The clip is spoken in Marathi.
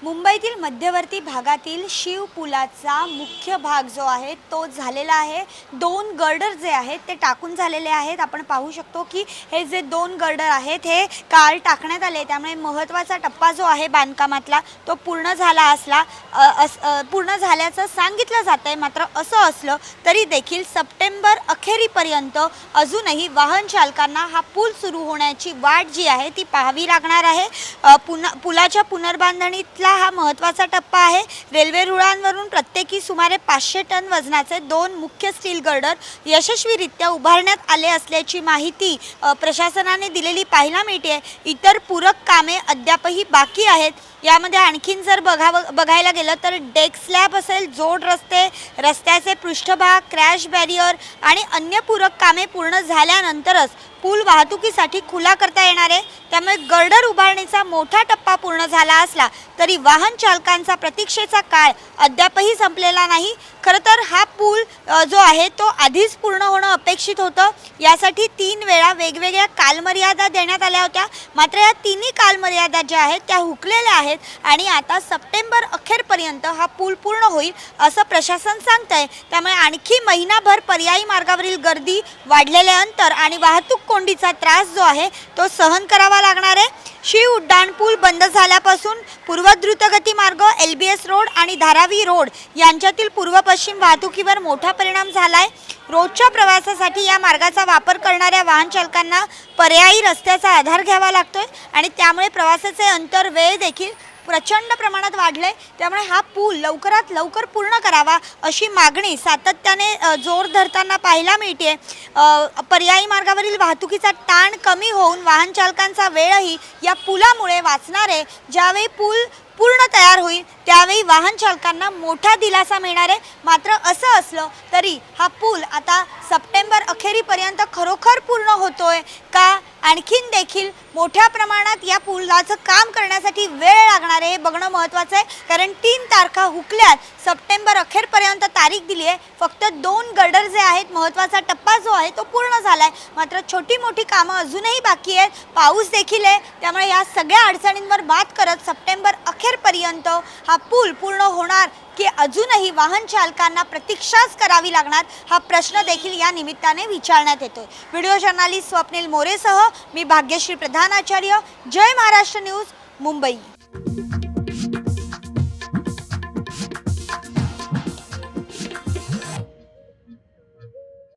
मुंबईतील मध्यवर्ती भागातील शिवपुलाचा मुख्य भाग जो आहे तो झालेला आहे। दोन गर्डर जे आहेत ते टाकून झालेले आहेत। आपण पाहू शकतो की हे जे दोन गर्डर आहेत हे काल टाकण्यात आले, त्यामुळे महत्त्वाचा टप्पा जो आहे बांधकामातला तो पूर्ण झाला पूर्ण झाल्याचं सांगितलं जातंय। मात्र असं असलं तरी देखील सप्टेंबर अखेरीपर्यंत अजूनही वाहन चालकांना हा पूल सुरू होण्याची वाट जी आहे ती पाहावी लागणार आहे। पुलाच्या पुनर्बांधणीतला हा महत्त्वाचा टप्पा आहे। रेल्वे रुळांवरून प्रत्येकी सुमारे 500 टन वजनाचे दोन मुख्य स्टील गर्डर यशस्वीरित्या उभारण्यात आले असल्याची माहिती प्रशासनाने दिलेली पाहायला मिळते। इतर पूरक कामे अद्यापही बाकी आहेत। यामध्ये आणखीन जर बघायला गेलं तर डेक स्लॅब असेल, जोड रस्ते, रस्त्याचे पृष्ठभाग, क्रॅश बॅरियर आणि अन्य पूरक कामे पूर्ण झाल्यानंतरच पूल वाहतुकीसाठी खुला करता येणार आहे। त्यामुळे गर्डर उभारणीचा मोठा टप्पा पूर्ण झाला असला तरी वाहन चालकांचा प्रतीक्षेचा काळ अद्यापही संपलेला नाही। खरं तर हा पूल जो आहे तो आधीच पूर्ण होणं अपेक्षित होतं। यासाठी 3 वेळा वेगवेगळ्या कालमर्यादा देण्यात आल्या होत्या, मात्र या तिन्ही कालमर्यादा ज्या आहेत त्या हुकलेल्या आहेत आणि आता सप्टेंबर अखेरपर्यंत हा पूल पूर्ण होईल असं प्रशासन सांगतंय। त्यामुळे आणखी महिनाभर पर्यायी मार्गावरील गर्दी, वाढलेले अंतर आणि वाहतूक कोंडीचा त्रास जो आहे तो सहन करावा लागणार आहे। शिव उड्डाणपूल बंद झाल्यापासून पूर्व द्रुतगती मार्ग, LBS रोड आणि धारावी रोड यांच्यातील पूर्व पश्चिम वाहतुकीवर मोठा परिणाम झाला आहे। रोजच्या प्रवासासाठी या मार्गाचा वापर करणाऱ्या वाहन चालकांना पर्यायी रस्त्याचा आधार घ्यावा लागतोय आणि त्यामुळे प्रवासाचे अंतर, वेळ देखील प्रचंड प्रमाणात वाढले। त्यामुळे हा पूल लवकरात लवकर पूर्ण करावा अशी मागणी सातत्याने जोर धरताना पाहायला मिळते। पर्यायी मार्गावरील वाहतुकीचा ताण कमी होऊन वाहन चालकांचा वेळही या पुलामुळे वाचणार आहे। ज्यावेळी पूल पूर्ण तयार होईल त्यावेळी वाहन चालकांना मोठा दिलासा मिळणार आहे। मात्र असं असलं तरी हा पूल आता सप्टेंबर अखेरीपर्यंत खरोखर पूर्ण होतोय का, आणखीन देखील मोठ्या प्रमाणात या पुलाचं काम करण्यासाठी वेळ लागणार आहे हे बघणं महत्त्वाचं आहे। कारण 3 तारखा हुकल्यात, सप्टेंबर अखेरपर्यंत तारीख दिली आहे। फक्त 2 गर्डर जे आहेत, महत्त्वाचा टप्पा जो आहे तो पूर्ण झाला आहे, मात्र छोटी मोठी कामं अजूनही बाकी आहेत। पाऊस देखील आहे, त्यामुळे या सगळ्या अडचणींवर मात करत सप्टेंबर अखेरपर्यंत हा पूल पूर्ण होणार की अजूनही वाहन चालकांना प्रतीक्षाच करावी लागणार, हा प्रश्न देखील या निमित्ताने विचारण्यात येतोय। व्हिडिओ जर्नलिस्ट स्वप्नील मोरेसह मी भाग्यश्री प्रधान आचार्य, जय महाराष्ट्र न्यूज, मुंबई।